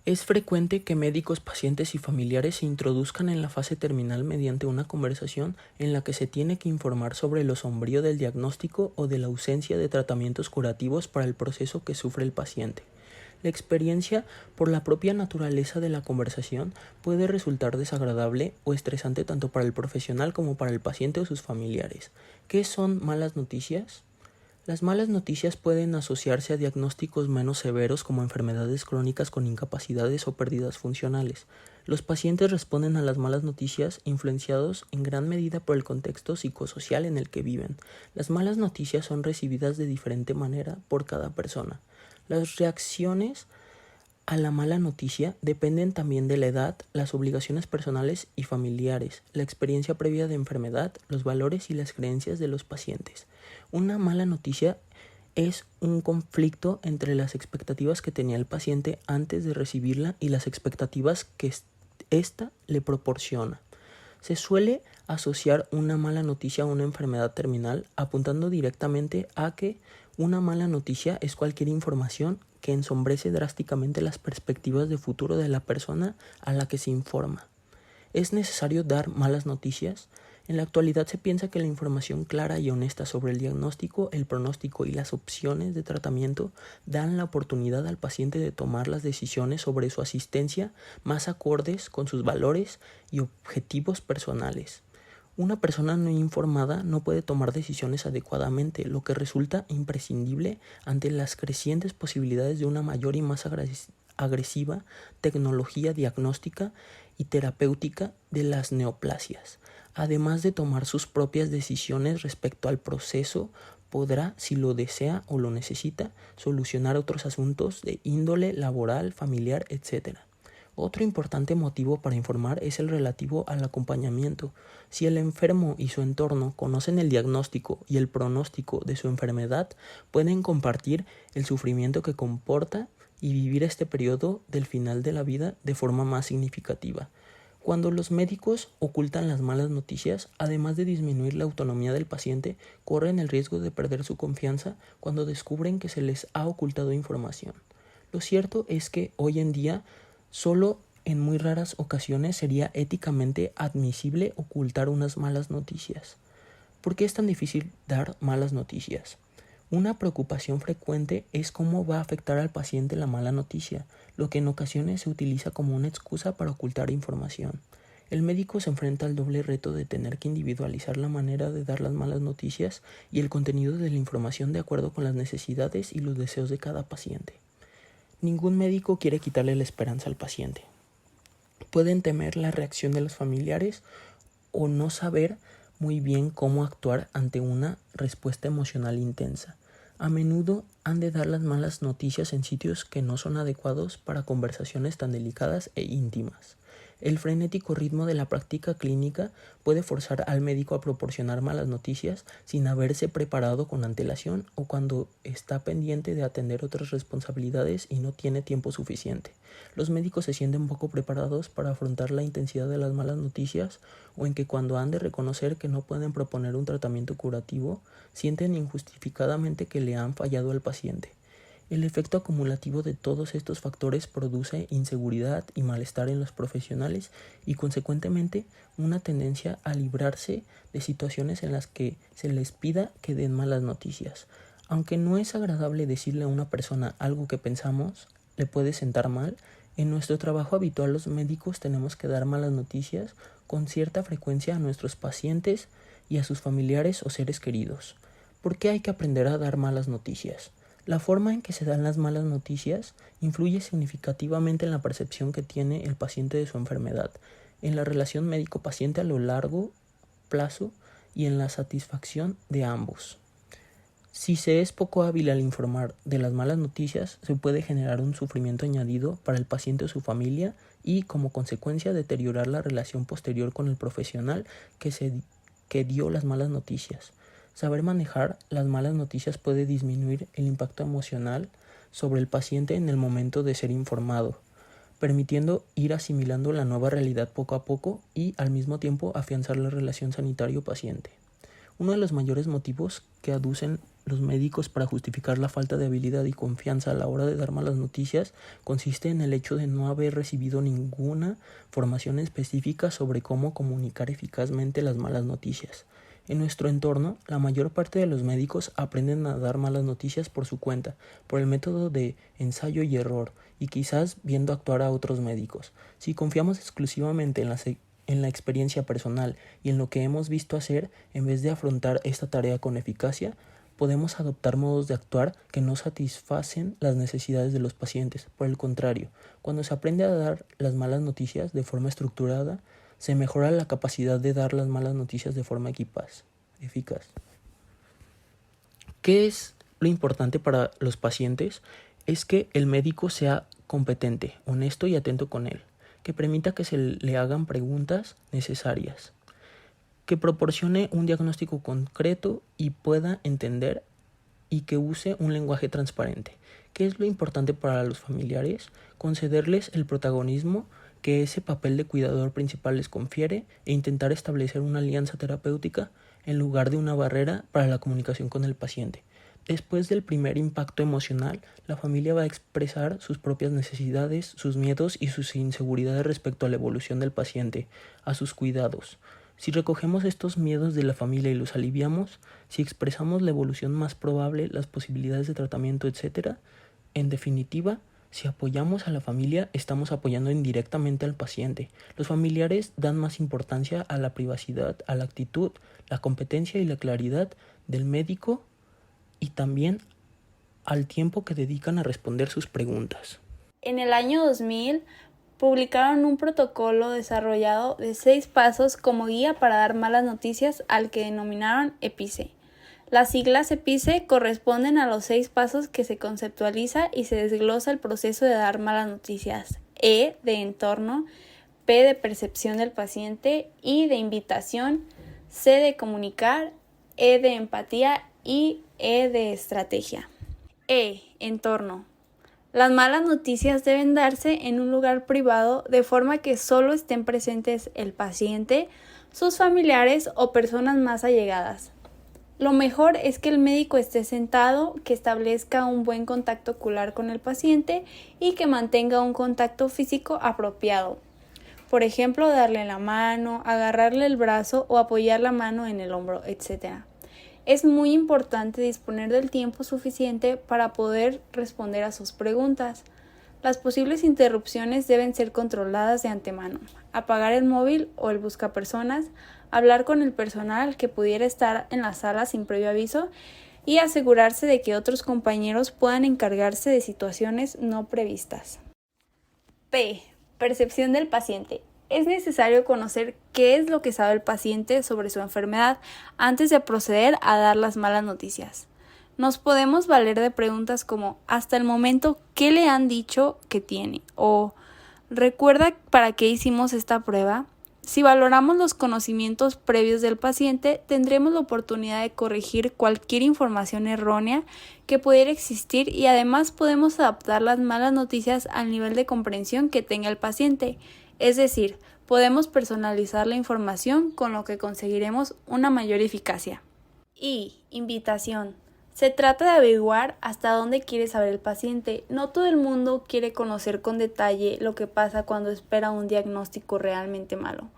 Es frecuente que médicos, pacientes y familiares se introduzcan en la fase terminal mediante una conversación en la que se tiene que informar sobre lo sombrío del diagnóstico o de la ausencia de tratamientos curativos para el proceso que sufre el paciente. La experiencia, por la propia naturaleza de la conversación, puede resultar desagradable o estresante tanto para el profesional como para el paciente o sus familiares. ¿Qué son malas noticias? Las malas noticias pueden asociarse a diagnósticos menos severos como enfermedades crónicas con incapacidades o pérdidas funcionales. Los pacientes responden a las malas noticias influenciados en gran medida por el contexto psicosocial en el que viven. Las malas noticias son recibidas de diferente manera por cada persona. Las reacciones a la mala noticia dependen también de la edad, las obligaciones personales y familiares, la experiencia previa de enfermedad, los valores y las creencias de los pacientes. Una mala noticia es un conflicto entre las expectativas que tenía el paciente antes de recibirla y las expectativas que ésta le proporciona. Se suele asociar una mala noticia a una enfermedad terminal, apuntando directamente a que una mala noticia es cualquier información que ensombrece drásticamente las perspectivas de futuro de la persona a la que se informa. ¿Es necesario dar malas noticias? En la actualidad se piensa que la información clara y honesta sobre el diagnóstico, el pronóstico y las opciones de tratamiento dan la oportunidad al paciente de tomar las decisiones sobre su asistencia más acordes con sus valores y objetivos personales. Una persona no informada no puede tomar decisiones adecuadamente, lo que resulta imprescindible ante las crecientes posibilidades de una mayor y más agresiva tecnología diagnóstica y terapéutica de las neoplasias. Además de tomar sus propias decisiones respecto al proceso, podrá, si lo desea o lo necesita, solucionar otros asuntos de índole laboral, familiar, etc. Otro importante motivo para informar es el relativo al acompañamiento. Si el enfermo y su entorno conocen el diagnóstico y el pronóstico de su enfermedad, pueden compartir el sufrimiento que comporta y vivir este periodo del final de la vida de forma más significativa. Cuando los médicos ocultan las malas noticias, además de disminuir la autonomía del paciente, corren el riesgo de perder su confianza cuando descubren que se les ha ocultado información. Lo cierto es que hoy en día solo en muy raras ocasiones sería éticamente admisible ocultar unas malas noticias. ¿Por qué es tan difícil dar malas noticias? Una preocupación frecuente es cómo va a afectar al paciente la mala noticia, lo que en ocasiones se utiliza como una excusa para ocultar información. El médico se enfrenta al doble reto de tener que individualizar la manera de dar las malas noticias y el contenido de la información de acuerdo con las necesidades y los deseos de cada paciente. Ningún médico quiere quitarle la esperanza al paciente. Pueden temer la reacción de los familiares o no saber muy bien cómo actuar ante una respuesta emocional intensa. A menudo han de dar las malas noticias en sitios que no son adecuados para conversaciones tan delicadas e íntimas. El frenético ritmo de la práctica clínica puede forzar al médico a proporcionar malas noticias sin haberse preparado con antelación o cuando está pendiente de atender otras responsabilidades y no tiene tiempo suficiente. Los médicos se sienten poco preparados para afrontar la intensidad de las malas noticias o en que cuando han de reconocer que no pueden proponer un tratamiento curativo, sienten injustificadamente que le han fallado al paciente. El efecto acumulativo de todos estos factores produce inseguridad y malestar en los profesionales y consecuentemente una tendencia a librarse de situaciones en las que se les pida que den malas noticias. Aunque no es agradable decirle a una persona algo que pensamos, le puede sentar mal. En nuestro trabajo habitual los médicos tenemos que dar malas noticias con cierta frecuencia a nuestros pacientes y a sus familiares o seres queridos. ¿Por qué hay que aprender a dar malas noticias? La forma en que se dan las malas noticias influye significativamente en la percepción que tiene el paciente de su enfermedad, en la relación médico-paciente a lo largo plazo y en la satisfacción de ambos. Si se es poco hábil al informar de las malas noticias, se puede generar un sufrimiento añadido para el paciente o su familia y, como consecuencia, deteriorar la relación posterior con el profesional que dio las malas noticias. Saber manejar las malas noticias puede disminuir el impacto emocional sobre el paciente en el momento de ser informado, permitiendo ir asimilando la nueva realidad poco a poco y, al mismo tiempo, afianzar la relación sanitario-paciente. Uno de los mayores motivos que aducen los médicos para justificar la falta de habilidad y confianza a la hora de dar malas noticias consiste en el hecho de no haber recibido ninguna formación específica sobre cómo comunicar eficazmente las malas noticias. En nuestro entorno, la mayor parte de los médicos aprenden a dar malas noticias por su cuenta, por el método de ensayo y error, y quizás viendo actuar a otros médicos. Si confiamos exclusivamente en la experiencia personal y en lo que hemos visto hacer, en vez de afrontar esta tarea con eficacia, podemos adoptar modos de actuar que no satisfacen las necesidades de los pacientes. Por el contrario, cuando se aprende a dar las malas noticias de forma estructurada, se mejora la capacidad de dar las malas noticias de forma eficaz. ¿Qué es lo importante para los pacientes? Es que el médico sea competente, honesto y atento con él, que permita que se le hagan preguntas necesarias, que proporcione un diagnóstico concreto y pueda entender, y que use un lenguaje transparente. ¿Qué es lo importante para los familiares? Concederles el protagonismo que ese papel de cuidador principal les confiere e intentar establecer una alianza terapéutica en lugar de una barrera para la comunicación con el paciente. Después del primer impacto emocional, la familia va a expresar sus propias necesidades, sus miedos y sus inseguridades respecto a la evolución del paciente, a sus cuidados. Si recogemos estos miedos de la familia y los aliviamos, si expresamos la evolución más probable, las posibilidades de tratamiento, etc., en definitiva, si apoyamos a la familia, estamos apoyando indirectamente al paciente. Los familiares dan más importancia a la privacidad, a la actitud, la competencia y la claridad del médico y también al tiempo que dedican a responder sus preguntas. En el año 2000 publicaron un protocolo desarrollado de 6 pasos como guía para dar malas noticias, al que denominaron EPICE. Las siglas EPICE corresponden a los 6 pasos que se conceptualiza y se desglosa el proceso de dar malas noticias. E de entorno, P de percepción del paciente, I de invitación, C de comunicar, E de empatía y E de estrategia. E, entorno. Las malas noticias deben darse en un lugar privado de forma que solo estén presentes el paciente, sus familiares o personas más allegadas. Lo mejor es que el médico esté sentado, que establezca un buen contacto ocular con el paciente y que mantenga un contacto físico apropiado. Por ejemplo, darle la mano, agarrarle el brazo o apoyar la mano en el hombro, etc. Es muy importante disponer del tiempo suficiente para poder responder a sus preguntas. Las posibles interrupciones deben ser controladas de antemano. Apagar el móvil o el buscapersonas, hablar con el personal que pudiera estar en la sala sin previo aviso y asegurarse de que otros compañeros puedan encargarse de situaciones no previstas. P. Percepción del paciente. Es necesario conocer qué es lo que sabe el paciente sobre su enfermedad antes de proceder a dar las malas noticias. Nos podemos valer de preguntas como hasta el momento, ¿qué le han dicho que tiene? O ¿recuerda para qué hicimos esta prueba? Si valoramos los conocimientos previos del paciente, tendremos la oportunidad de corregir cualquier información errónea que pudiera existir y además podemos adaptar las malas noticias al nivel de comprensión que tenga el paciente. Es decir, podemos personalizar la información con lo que conseguiremos una mayor eficacia. Y invitación. Se trata de averiguar hasta dónde quiere saber el paciente. No todo el mundo quiere conocer con detalle lo que pasa cuando espera un diagnóstico realmente malo.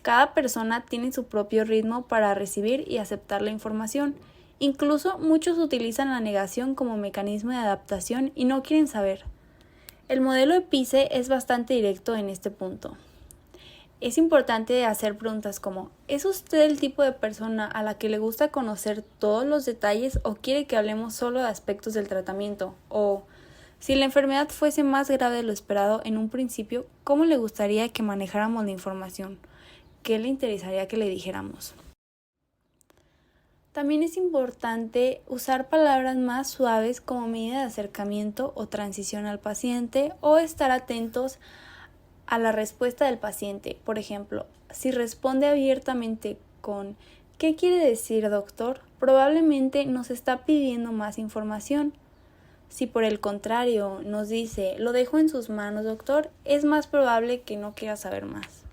Cada persona tiene su propio ritmo para recibir y aceptar la información. Incluso muchos utilizan la negación como mecanismo de adaptación y no quieren saber. El modelo EPICE es bastante directo en este punto. Es importante hacer preguntas como ¿es usted el tipo de persona a la que le gusta conocer todos los detalles o quiere que hablemos solo de aspectos del tratamiento? O si la enfermedad fuese más grave de lo esperado en un principio, ¿cómo le gustaría que manejáramos la información? ¿Qué le interesaría que le dijéramos? También es importante usar palabras más suaves como medida de acercamiento o transición al paciente o estar atentos a la respuesta del paciente. Por ejemplo, si responde abiertamente con ¿qué quiere decir, doctor?, probablemente nos está pidiendo más información. Si por el contrario nos dice lo dejo en sus manos, doctor, es más probable que no quiera saber más.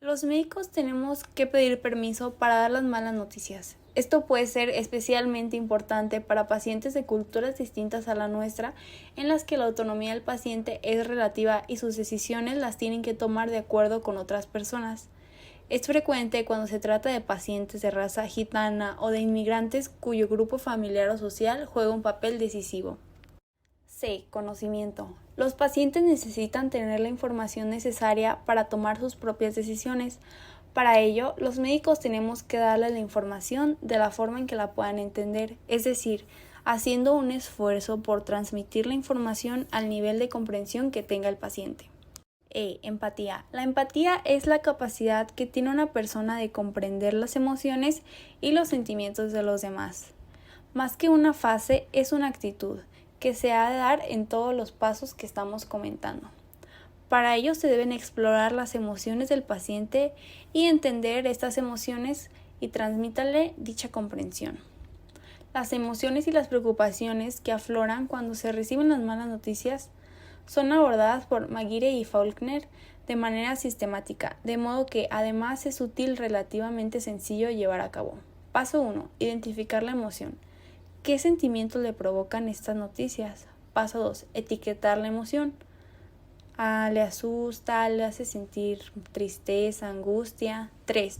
Los médicos tenemos que pedir permiso para dar las malas noticias. Esto puede ser especialmente importante para pacientes de culturas distintas a la nuestra, en las que la autonomía del paciente es relativa y sus decisiones las tienen que tomar de acuerdo con otras personas. Es frecuente cuando se trata de pacientes de raza gitana o de inmigrantes cuyo grupo familiar o social juega un papel decisivo. C. Conocimiento. Los pacientes necesitan tener la información necesaria para tomar sus propias decisiones. Para ello, los médicos tenemos que darles la información de la forma en que la puedan entender, es decir, haciendo un esfuerzo por transmitir la información al nivel de comprensión que tenga el paciente. Empatía. La empatía es la capacidad que tiene una persona de comprender las emociones y los sentimientos de los demás. Más que una fase, es una actitud que se ha de dar en todos los pasos que estamos comentando. Para ello se deben explorar las emociones del paciente y entender estas emociones y transmítanle dicha comprensión. Las emociones y las preocupaciones que afloran cuando se reciben las malas noticias son abordadas por Maguire y Faulkner de manera sistemática, de modo que además es útil relativamente sencillo llevar a cabo. Paso 1. Identificar la emoción. ¿Qué sentimientos le provocan estas noticias? Paso 2. Etiquetar la emoción. Le asusta, le hace sentir tristeza, angustia. 3.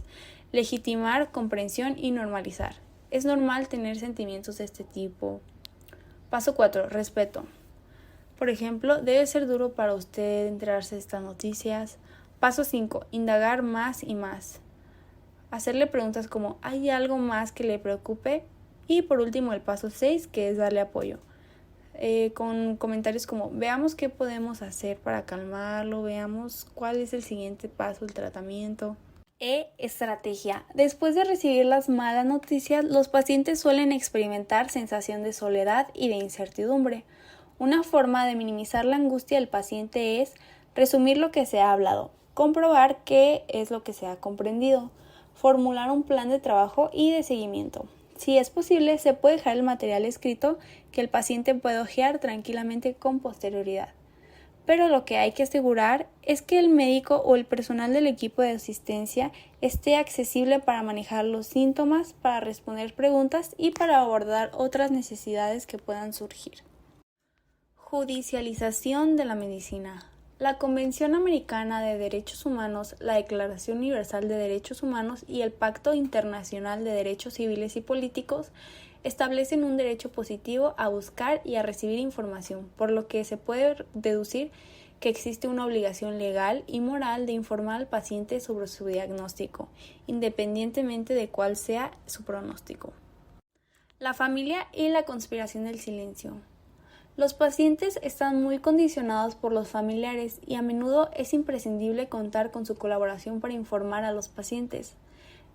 Legitimar, comprensión y normalizar. Es normal tener sentimientos de este tipo. Paso 4. Respeto. Por ejemplo, debe ser duro para usted enterarse de estas noticias. Paso 5. Indagar más y más. Hacerle preguntas como ¿hay algo más que le preocupe? Y por último el paso 6, que es darle apoyo. Con comentarios como veamos qué podemos hacer para calmarlo, veamos cuál es el siguiente paso, el tratamiento. Estrategia. Después de recibir las malas noticias, los pacientes suelen experimentar sensación de soledad y de incertidumbre. Una forma de minimizar la angustia del paciente es resumir lo que se ha hablado, comprobar qué es lo que se ha comprendido, formular un plan de trabajo y de seguimiento. Si es posible, se puede dejar el material escrito que el paciente puede hojear tranquilamente con posterioridad. Pero lo que hay que asegurar es que el médico o el personal del equipo de asistencia esté accesible para manejar los síntomas, para responder preguntas y para abordar otras necesidades que puedan surgir. Judicialización de la medicina. La Convención Americana de Derechos Humanos, la Declaración Universal de Derechos Humanos y el Pacto Internacional de Derechos Civiles y Políticos establecen un derecho positivo a buscar y a recibir información, por lo que se puede deducir que existe una obligación legal y moral de informar al paciente sobre su diagnóstico, independientemente de cuál sea su pronóstico. La familia y la conspiración del silencio. Los pacientes están muy condicionados por los familiares y a menudo es imprescindible contar con su colaboración para informar a los pacientes.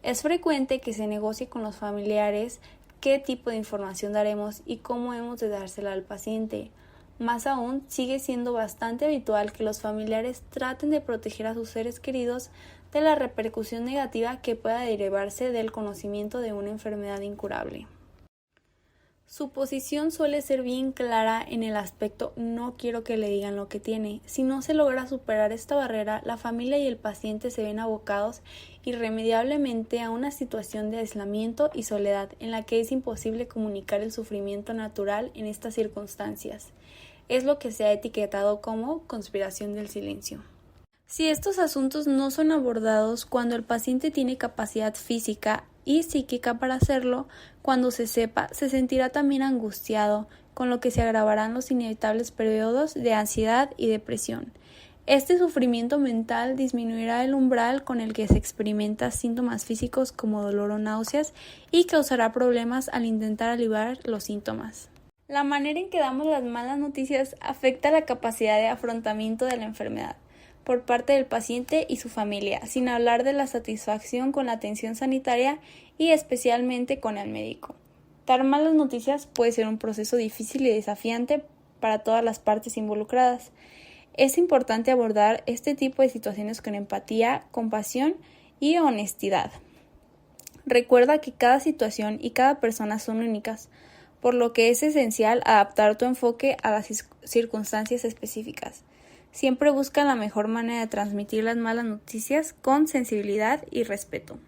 Es frecuente que se negocie con los familiares qué tipo de información daremos y cómo hemos de dársela al paciente. Más aún, sigue siendo bastante habitual que los familiares traten de proteger a sus seres queridos de la repercusión negativa que pueda derivarse del conocimiento de una enfermedad incurable. Su posición suele ser bien clara en el aspecto no quiero que le digan lo que tiene. Si no se logra superar esta barrera, la familia y el paciente se ven abocados irremediablemente a una situación de aislamiento y soledad en la que es imposible comunicar el sufrimiento natural en estas circunstancias. Es lo que se ha etiquetado como conspiración del silencio. Si estos asuntos no son abordados cuando el paciente tiene capacidad física y psíquica para hacerlo, cuando se sepa, se sentirá también angustiado, con lo que se agravarán los inevitables periodos de ansiedad y depresión. Este sufrimiento mental disminuirá el umbral con el que se experimenta síntomas físicos como dolor o náuseas y causará problemas al intentar aliviar los síntomas. La manera en que damos las malas noticias afecta la capacidad de afrontamiento de la enfermedad por parte del paciente y su familia, sin hablar de la satisfacción con la atención sanitaria y especialmente con el médico. Dar malas noticias puede ser un proceso difícil y desafiante para todas las partes involucradas. Es importante abordar este tipo de situaciones con empatía, compasión y honestidad. Recuerda que cada situación y cada persona son únicas, por lo que es esencial adaptar tu enfoque a las circunstancias específicas. Siempre busca la mejor manera de transmitir las malas noticias con sensibilidad y respeto.